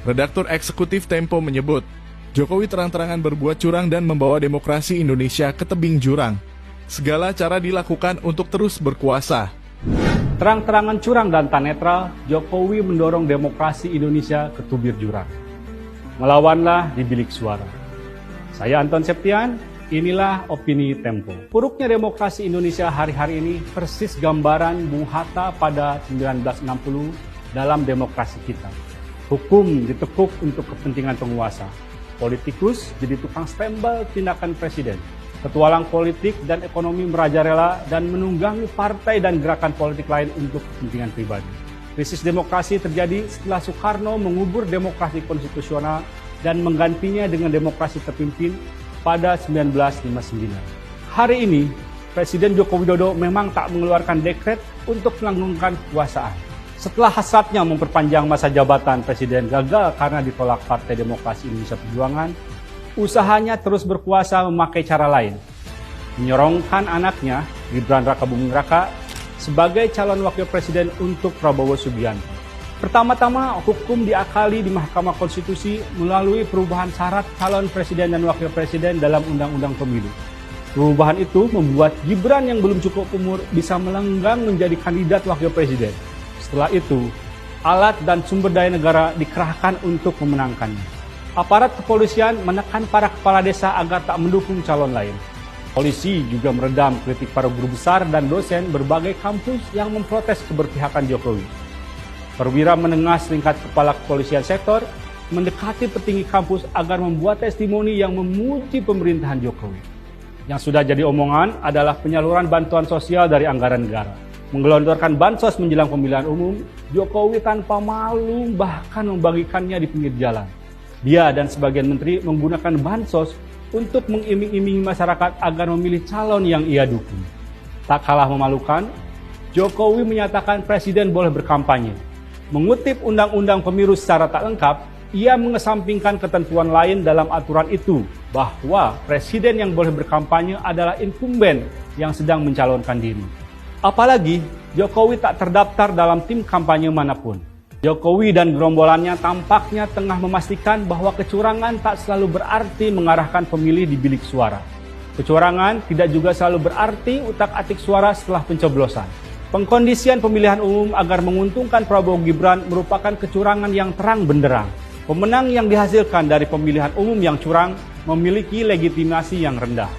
Redaktur Eksekutif Tempo menyebut, Jokowi terang-terangan berbuat curang dan membawa demokrasi Indonesia ke tebing jurang. Segala cara dilakukan untuk terus berkuasa. Terang-terangan curang dan tak netral, Jokowi mendorong demokrasi Indonesia ke tubir jurang. Melawanlah di bilik suara. Saya Anton Septian, inilah opini Tempo. Puruknya demokrasi Indonesia hari-hari ini persis gambaran Bung Hatta pada 1960 dalam demokrasi kita. Hukum ditekuk untuk kepentingan penguasa. Politikus jadi tukang stempel tindakan presiden. Petualang politik dan ekonomi merajalela dan menunggangi partai dan gerakan politik lain untuk kepentingan pribadi. Krisis demokrasi terjadi setelah Soekarno mengubur demokrasi konstitusional dan menggantinya dengan demokrasi terpimpin pada 1959. Hari ini, Presiden Joko Widodo memang tak mengeluarkan dekret untuk melanggengkan kekuasaan. Setelah hasratnya memperpanjang masa jabatan Presiden gagal karena ditolak Partai Demokrasi Indonesia Perjuangan, usahanya terus berkuasa memakai cara lain. Menyorongkan anaknya, Gibran Rakabuming Raka, sebagai calon wakil presiden untuk Prabowo Subianto. Pertama-tama, hukum diakali di Mahkamah Konstitusi melalui perubahan syarat calon presiden dan wakil presiden dalam Undang-Undang Pemilu. Perubahan itu membuat Gibran yang belum cukup umur bisa melenggang menjadi kandidat wakil presiden. Setelah itu, alat dan sumber daya negara dikerahkan untuk memenangkannya. Aparat kepolisian menekan para kepala desa agar tak mendukung calon lain. Polisi juga meredam kritik para guru besar dan dosen berbagai kampus yang memprotes keberpihakan Jokowi. Perwira menengah setingkat kepala kepolisian sektor mendekati petinggi kampus agar membuat testimoni yang memuji pemerintahan Jokowi. Yang sudah jadi omongan adalah penyaluran bantuan sosial dari anggaran negara. Menggelontorkan bansos menjelang pemilihan umum, Jokowi tanpa malu bahkan membagikannya di pinggir jalan. Dia dan sebagian menteri menggunakan bansos untuk mengiming-imingi masyarakat agar memilih calon yang ia dukung. Tak kalah memalukan, Jokowi menyatakan presiden boleh berkampanye. Mengutip Undang-Undang Pemilu secara tak lengkap, ia mengesampingkan ketentuan lain dalam aturan itu bahwa presiden yang boleh berkampanye adalah incumbent yang sedang mencalonkan diri. Apalagi Jokowi tak terdaftar dalam tim kampanye manapun. Jokowi dan gerombolannya tampaknya tengah memastikan bahwa kecurangan tak selalu berarti mengarahkan pemilih di bilik suara. Kecurangan tidak juga selalu berarti utak-atik suara setelah pencoblosan. Pengkondisian pemilihan umum agar menguntungkan Prabowo Gibran merupakan kecurangan yang terang benderang. Pemenang yang dihasilkan dari pemilihan umum yang curang memiliki legitimasi yang rendah.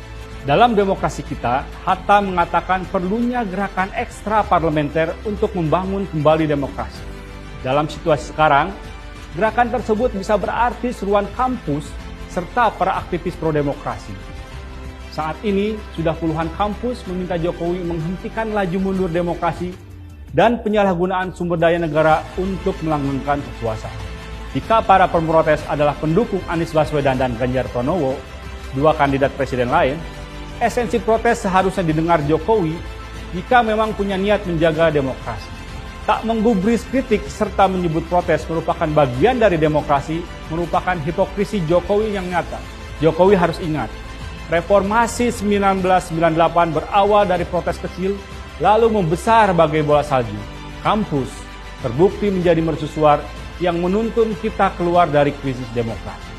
Dalam demokrasi kita, Hatta mengatakan perlunya gerakan ekstra parlementer untuk membangun kembali demokrasi. Dalam situasi sekarang, gerakan tersebut bisa berarti seruan kampus serta para aktivis pro-demokrasi. Saat ini, sudah puluhan kampus meminta Jokowi menghentikan laju mundur demokrasi dan penyalahgunaan sumber daya negara untuk melanggengkan kekuasaan. Jika para pemrotes adalah pendukung Anies Baswedan dan Ganjar Pranowo, dua kandidat presiden lain, esensi protes seharusnya didengar Jokowi jika memang punya niat menjaga demokrasi. Tak menggubris kritik serta menyebut protes merupakan bagian dari demokrasi, merupakan hipokrisi Jokowi yang nyata. Jokowi harus ingat, reformasi 1998 berawal dari protes kecil, lalu membesar bagai bola salju. Kampus terbukti menjadi mercusuar yang menuntun kita keluar dari krisis demokrasi.